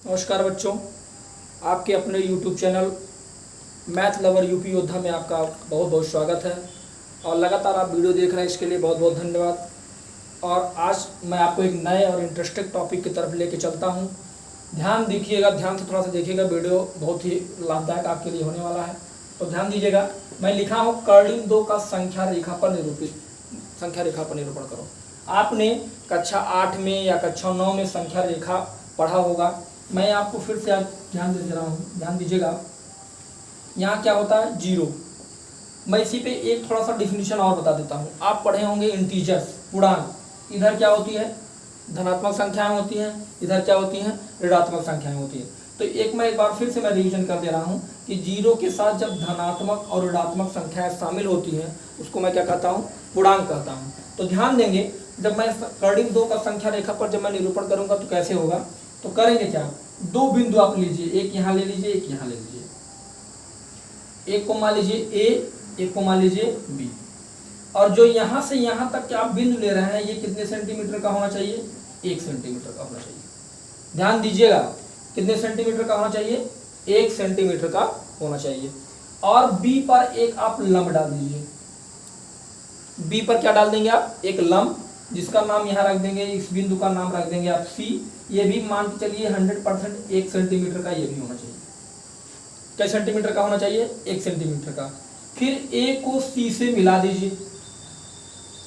नमस्कार बच्चों, आपके अपने YouTube channel math lover UP योद्धा में आपका बहुत बहुत स्वागत है और लगातार आप वीडियो देख रहे हैं, इसके लिए बहुत बहुत धन्यवाद। और आज मैं आपको एक नए और इंटरेस्टिंग टॉपिक की तरफ लेके चलता हूं। ध्यान दीजिएगा, ध्यान से थोड़ा सा देखिएगा, वीडियो बहुत ही लाभदायक आपके लिए होने वाला है। तो ध्यान दीजिएगा, मैं लिखा हूँ कर्डिंग 2 का संख्या रेखा पर निरूपण करो। आपने कक्षा 8 में या कक्षा 9 में संख्या रेखा पढ़ा होगा। मैं आपको फिर से आज ध्यान दे रहा हूँ, ध्यान दीजिएगा। यहाँ क्या होता है? जीरो। मैं इसी पे एक थोड़ा सा डिफिनीशन और बता देता हूँ। आप पढ़े होंगे इंटीजर्स, पूर्णांक। इधर क्या होती है? धनात्मक संख्याएं होती हैं, इधर क्या होती हैं? ऋणात्मक संख्याएं होती हैं। तो एक बार फिर से मैं रिवीजन कर दे रहा हूँ कि जीरो के साथ जब धनात्मक और ऋणात्मक संख्याएं शामिल होती हैं उसको मैं क्या कहता हूँ? पूर्णांक कहता हूँ। तो ध्यान देंगे, जब मैं कर्डिंग 2 का संख्या रेखा पर जब मैं निरूपण करूंगा तो कैसे होगा? तो करेंगे क्या? 2 बिंदु आप लीजिए, एक यहाँ ले लीजिए, एक यहाँ ले लीजिए। एक को मान लीजिए ए, एक को मान लीजिए बी। और जो यहाँ से यहाँ तक के आप बिंदु ले रहे हैं, ये कितने सेंटीमीटर का होना चाहिए? 1 सेंटीमीटर का होना चाहिए। ध्यान दीजिएगा, कितने सेंटीमीटर का होना चाहिए? 1 सेंटीमीटर का होना चाहिए। और बी पर एक आप लंब डाल दीजिए। बी पर क्या डाल देंगे आप? एक लंब, जिसका नाम यहाँ रख देंगे, इस बिंदु का नाम रख देंगे आप सी। ये भी मान के चलिए 100% 1 सेंटीमीटर का ये भी होना चाहिए। क्या सेंटीमीटर का होना चाहिए? 1 सेंटीमीटर का। फिर ए को सी से मिला दीजिए।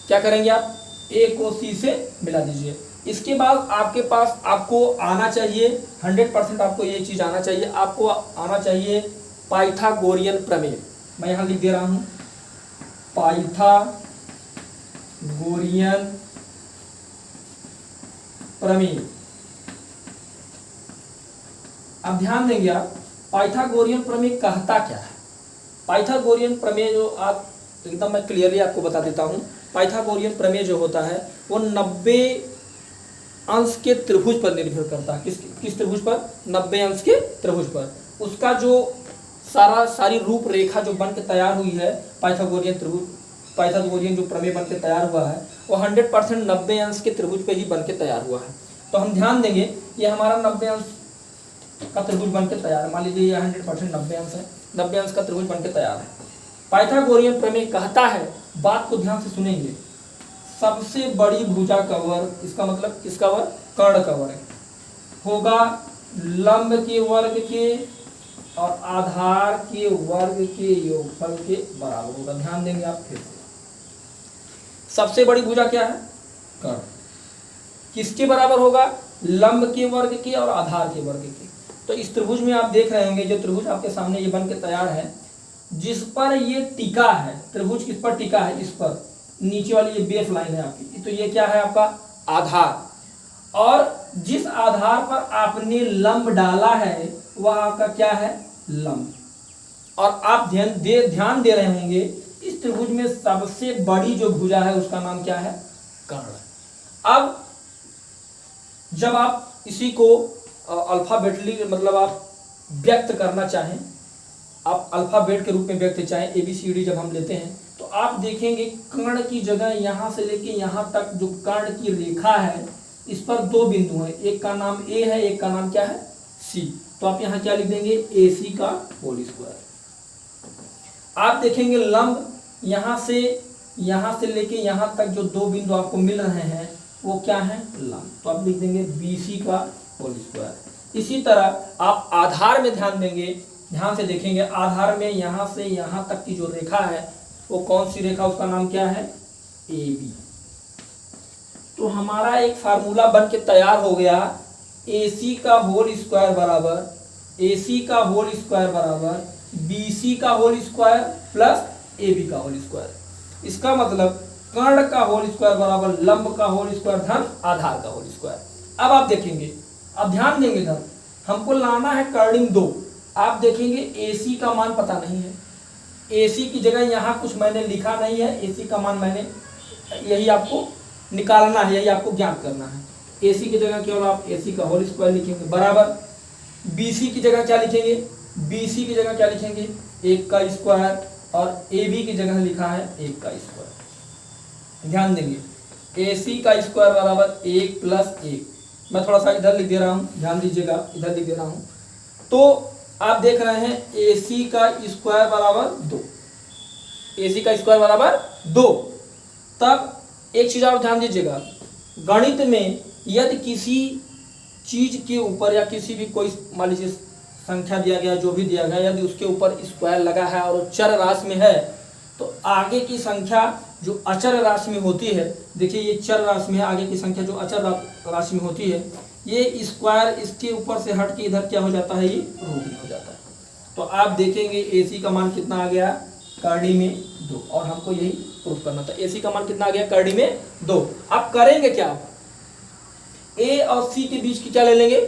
क्या करेंगे आप? ए को सी से मिला दीजिए। इसके बाद आपके पास आपको आना चाहिए 100%, आपको ये चीज आना चाहिए, आपको आना चाहिए पाइथागोरियन प्रमेय। मैं यहाँ लिख दे रहा हूँ, पाइथागोरियन प्रमेय। अब ध्यान देंगे आप, पाइथागोरियन प्रमेय कहता क्या है? पाइथागोरियन प्रमेय जो आप एकदम मैं क्लियरली आपको बता देता हूं। पाइथागोरियन प्रमेय जो होता है वो 90 अंश के त्रिभुज पर निर्भर करता है। किस त्रिभुज पर? 90 अंश के त्रिभुज पर। उसका जो सारी रूपरेखा जो बन के तैयार हुई है, पाइथागोरियन जो प्रमेय बन के तैयार हुआ है वो 100% 90 अंश के त्रिभुज पे ही बन के तैयार हुआ है। तो हम ध्यान देंगे, ये हमारा 90 अंश का त्रिभुज बन के तैयार है। मान लीजिए ये 100% 90 अंश है, 90 अंश का त्रिभुज बन के तैयार है। पाइथागोरियन प्रमेय कहता है, बात को ध्यान से सुनेंगे, सबसे बड़ी भुजा का वर्ग, इसका मतलब किसका वर्ग? कर्ण का वर्ग होगा लंब के वर्ग के और आधार के वर्ग के योगफल के बराबर होगा। ध्यान देंगे आप फिर से, सबसे बड़ी भुजा क्या है? कर्ण। किसके बराबर होगा? लंब के वर्ग के और आधार के वर्ग के। तो इस त्रिभुज में आप देख रहे होंगे, जो त्रिभुज आपके सामने ये बन के तैयार है, जिस पर ये टिका है, त्रिभुज किस पर टिका है? इस पर, नीचे वाली ये बेस लाइन है आपकी, तो ये क्या है आपका? आधार। और जिस आधार पर आपने लंब डाला है वह आपका क्या है? लंब। और आप ध्यान दे रहे होंगे, इस त्रिभुज में सबसे बड़ी जो भुजा है उसका नाम क्या है? कर्ण। अब जब आप इसी को अल्फाबेटली मतलब आप व्यक्त करना चाहें, आप अल्फाबेट के रूप में व्यक्त चाहें, ABCD जब हम लेते हैं तो आप देखेंगे कर्ण की जगह यहाँ से लेके यहाँ तक जो कर्ण की रेखा है, इस पर 2 बिंदु हैं, एक का नाम A है, एक का नाम क्या है? C। तो आप यहाँ क्या लिख देंगे? AC का होल स्क्वायर। आप देखेंगे लंब यहाँ से लेके यहाँ तक जो 2 बिंदु आपको मिल रहे हैं वो क्या है? लंब। तो आप लिख देंगे BC का होल स्क्वायर। इसी तरह आप आधार में ध्यान देंगे, ध्यान से देखेंगे, आधार में यहाँ से यहाँ तक की जो रेखा है वो कौन सी रेखा? उसका नाम क्या है? AB। तो हमारा एक फार्मूला बन के तैयार हो गया, AC का होल स्क्वायर बराबर BC का होल स्क्वायर प्लस AB का होल स्क्वायर। इसका मतलब कर्ण का होल स्क्वायर बराबर लंब का होल स्क्वायर धन आधार का होल स्क्वायर। अब आप देखेंगे, अब ध्यान देंगे, इधर हमको लाना है कर्डिंग 2। आप देखेंगे AC का मान पता नहीं है, AC की जगह यहाँ कुछ मैंने लिखा नहीं है, AC का मान मैंने, यही आपको निकालना है, यही आपको ज्ञात करना है। AC की जगह केवल आप AC का होल स्क्वायर लिखेंगे बराबर BC की जगह क्या लिखेंगे? BC की जगह क्या लिखेंगे? 1 का स्क्वायर, और AB की जगह लिखा है 1 का स्क्वायर। ध्यान देंगे, AC का स्क्वायर बराबर 1 + 1, मैं थोड़ा सा इधर लिख दे रहा हूँ, ध्यान दीजिएगा, इधर लिख दे रहा हूँ। तो आप देख रहे हैं AC का स्क्वायर बराबर 2, AC का स्क्वायर बराबर 2। तब एक चीज और ध्यान दीजिएगा, गणित में यदि किसी चीज के ऊपर या किसी भी कोई मान लीजिए संख्या दिया गया, जो भी दिया गया, यदि उसके ऊपर स्क्वायर लगा है और चर राशि में है, तो आगे की संख्या जो अचर राशि में होती है, देखिए ये चर राशि में है, आगे की संख्या जो अचर राशि में होती है, ये स्क्वायर इसके ऊपर से हट के इधर क्या हो जाता है, ये रूट हो जाता है। तो आप देखेंगे AC का मान कितना आ गया, करड़ी में 2, और हमको यही प्रूफ करना था। AC का मान कितना आ गया, करड़ी में 2। आप करेंगे क्या, A और C के बीच की क्या ले लेंगे,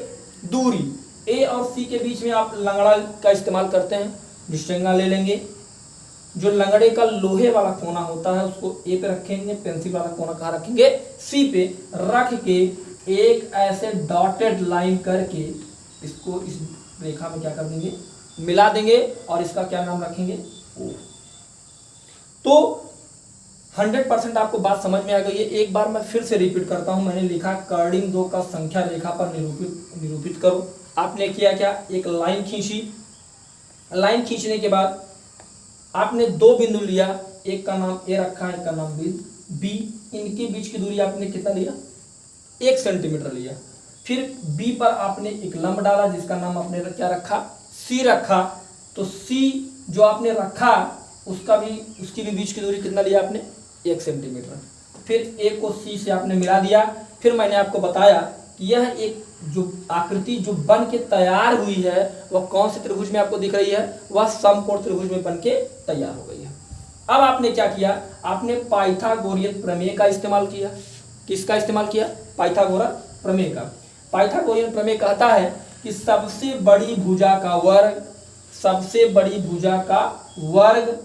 दूरी। A और C के बीच में आप लंगड़ा का इस्तेमाल करते हैं, डिस्टेंगा ले लेंगे। जो लंगड़े का लोहे वाला कोना होता है उसको A पे रखेंगे, पेंसिल वाला कोना कहाँ रखेंगे, C पे रख के एक ऐसे डॉटेड लाइन करके इसको इस रेखा में क्या कर देंगे, मिला देंगे, और इसका क्या नाम रखेंगे, O। तो 100% आपको बात समझ में आ गई है। एक बार मैं फिर से रिपीट करता हूं, मैंने लिखा कर्डिंग 2 का संख्या रेखा पर निरूपित करो। आपने किया क्या, एक लाइन खींची, लाइन खींचने के बाद आपने 2 बिंदु लिया, एक का नाम A रखा, एक का नाम B। इनके बीच की दूरी आपने कितना लिया, 1 सेंटीमीटर लिया। फिर B पर आपने एक लंब डाला जिसका नाम आपने क्या रखा, C रखा। तो C जो आपने रखा उसकी भी बीच की दूरी कितना लिया आपने, 1 सेंटीमीटर। फिर A को C से आपने मिला दिया। फिर मैंने आपको बताया कि यह एक जो आकृति जो बन के तैयार हुई है वह कौन से त्रिभुज में आपको दिख रही है, वह समकोण त्रिभुज में बन के तैयार हो गई है। अब आपने क्या किया, आपने पाइथागोरियन प्रमेय का इस्तेमाल किया। किसका इस्तेमाल किया, पाइथागोरस प्रमेय का। पाइथागोरियन प्रमेय कहता है कि सबसे बड़ी भुजा का वर्ग, सबसे बड़ी भुजा का वर्ग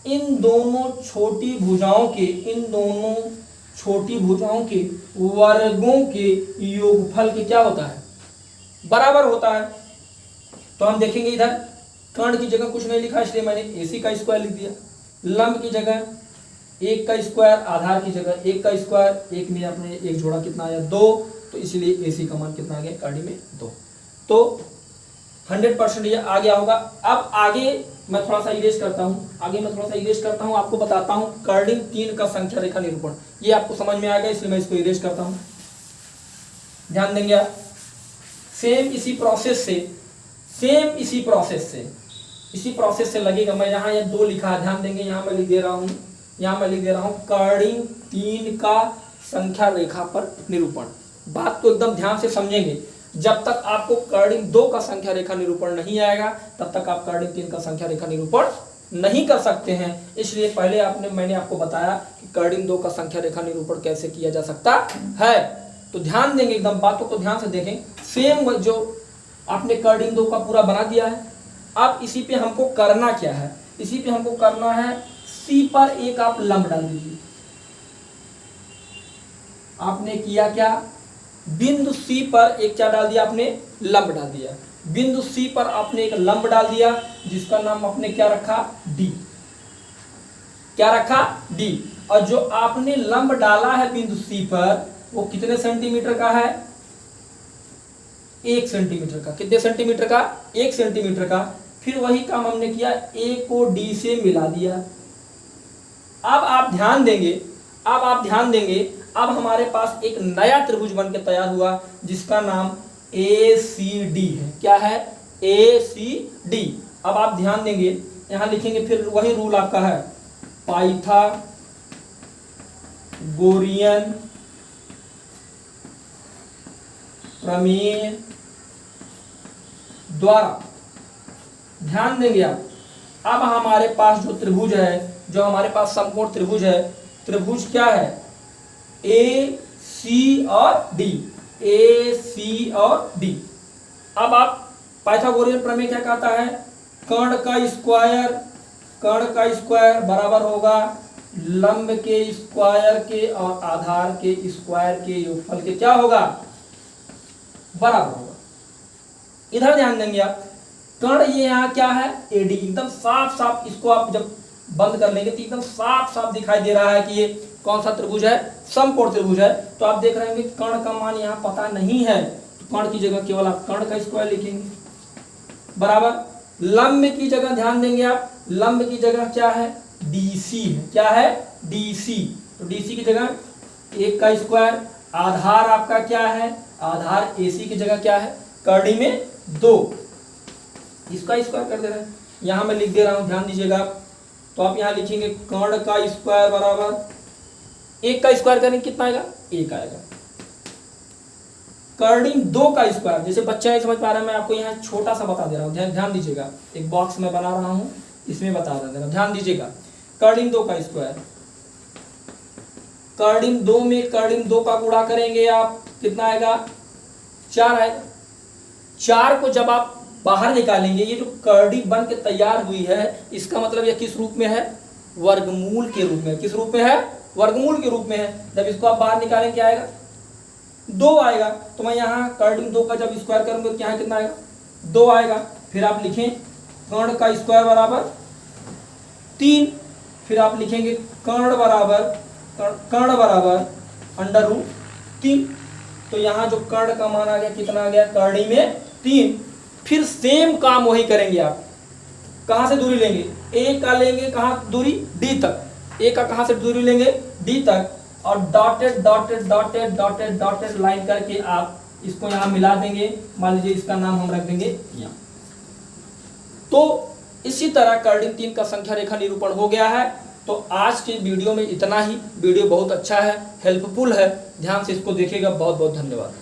इन दोनों छोटी भुजाओं के वर्गों के योगफल के क्या होता है, बराबर होता है। तो हम देखेंगे इधर कर्ण की जगह कुछ नहीं लिखा, इसलिए मैंने AC का स्क्वायर लिख दिया। लंब की जगह 1 का स्क्वायर, आधार की जगह 1 का स्क्वायर, 1 में अपने एक जोड़ा कितना आया, 2। तो इसलिए AC का मान कितना आ गया, करड़ी में 2। तो 100% ये आ गया होगा। अब आगे मैं थोड़ा सा इरेज करता हूँ, आपको बताता हूँ कर्डिंग 3 का संख्या रेखा निरूपण। ये आपको समझ में आ गया, इसलिए मैं इसको इरेज करता हूँ। ध्यान देंगे आप, सेम इसी प्रोसेस से लगेगा। मैं यहाँ ये 2 लिखा है, ध्यान देंगे, यहाँ मैं लिख दे रहा हूँ कर्डिंग 3 का संख्या रेखा पर निरूपण। बात को एकदम ध्यान से समझेंगे। जब तक आपको कर्डिंग 2 का संख्या रेखा निरूपण नहीं आएगा तब तक आप कर्डिंग 3 का संख्या रेखा निरूपण नहीं कर सकते हैं। इसलिए पहले मैंने आपको बताया कि कर्डिंग 2 का संख्या रेखा निरूपण कैसे किया जा सकता है। तो ध्यान देंगे, एकदम बातों को ध्यान से देखें। सेम जो आपने कर्डिंग 2 का पूरा बना दिया है, अब इसी पे हमको करना क्या है, इसी पे हमको करना है C पर एक आप लंब डाल दीजिए। आपने किया क्या, बिंदु C पर एक क्या डाल दिया आपने, लंब डाल दिया। बिंदु C पर आपने एक लंब डाल दिया जिसका नाम आपने क्या रखा, D। क्या रखा, D। और जो आपने लंब डाला है बिंदु C पर वो कितने सेंटीमीटर का है, 1 सेंटीमीटर का। कितने सेंटीमीटर का, 1 सेंटीमीटर का। फिर वही काम हमने किया, A को D से मिला दिया। अब आप ध्यान देंगे, अब हमारे पास एक नया त्रिभुज बन के तैयार हुआ जिसका नाम ACD है। क्या है, ACD। अब आप ध्यान देंगे, यहां लिखेंगे, फिर वही रूल आपका है, पाइथागोरियन प्रमेय द्वारा। ध्यान देंगे आप, अब हमारे पास जो त्रिभुज है, जो हमारे पास समकोण त्रिभुज है, त्रिभुज क्या है, AC और D, AC और D। अब आप पाइथागोरियन प्रमेय क्या कहता है, कर्ण का स्क्वायर बराबर होगा लंब के स्क्वायर के और आधार के स्क्वायर के योगफल के क्या होगा, बराबर होगा। इधर ध्यान देंगे आप, कर्ण ये यहाँ क्या है, AD। एकदम साफ साफ इसको आप जब बंद कर लेंगे तो एकदम साफ साफ दिखाई दे रहा है कि ये कौन सा त्रिभुज है, समकोण त्रिभुज है, तो आप देख रहे होंगे कर्ण का मान यहाँ पता नहीं है, तो कर्ण की जगह केवल आप कर्ण का स्क्वायर लिखेंगे, बराबर। लंब की जगह ध्यान देंगे आप, लंब की जगह क्या है, DC है, क्या है, DC। तो DC की जगह 1 का स्क्वायर, आधार आपका क्या है, आधार AC की जगह क्या है, कर्णी में 2, इसका स्क्वायर कर दे रहे हैं, यहाँ मैं लिख दे रहा हूँ, ध्यान दीजिएगा आप। तो आप यहाँ लिखेंगे कर्ण का स्क्वायर बराबर 1 का स्क्वायर करेंगे कितना आएगा, 1 आएगा। कर्णी 2 का स्क्वायर, जैसे बच्चा नहीं समझ पा रहा है, मैं आपको यहाँ छोटा सा बता दे रहा हूँ, ध्यान दीजिएगा, एक बॉक्स में बना रहा हूँ, इसमें बता रहा हूँ, ध्यान दीजिएगा। कर्णी 2 का स्क्वायर, कर्णी 2 में कर्णी 2 का गुणा करेंगे आप, कितना आएगा, 4 आएगा। 4 को जब आप बाहर निकालेंगे, ये जो कर्णी बन के तैयार हुई है, इसका मतलब ये किस रूप में है, वर्गमूल के रूप में। किस रूप में है, वर्गमूल के रूप में है। जब इसको आप बाहर निकालेंगे क्या आएगा, 2 आएगा। तो मैं यहाँ कर्णी 2 का जब स्क्वायर करूंगा तो यहाँ कितना आएगा, 2 आएगा। फिर आप लिखें कर्ण का स्क्वायर बराबर 3, फिर आप लिखेंगे कर्ण बराबर √3। तो यहाँ जो कर्ण का मान आ गया, कितना आ गया, कर्णी में 3। फिर सेम काम वही करेंगे आप, कहाँ से दूरी लेंगे, A का लेंगे, कहाँ दूरी, D तक, A का कहाँ से दूरी लेंगे, D तक, और dotted dotted dotted dotted dotted line करके आप इसको यहाँ मिला देंगे। मान लीजिए इसका नाम हम रख देंगे यहाँ। तो इसी तरह कर्णी 3 का संख्या रेखा निरूपण हो गया है। तो आज के वीडियो में इतना ही। वीडियो बहुत अच्छा है, हेल्पफुल है, ध्यान से इसको देखिएगा। बहुत बहुत धन्यवाद।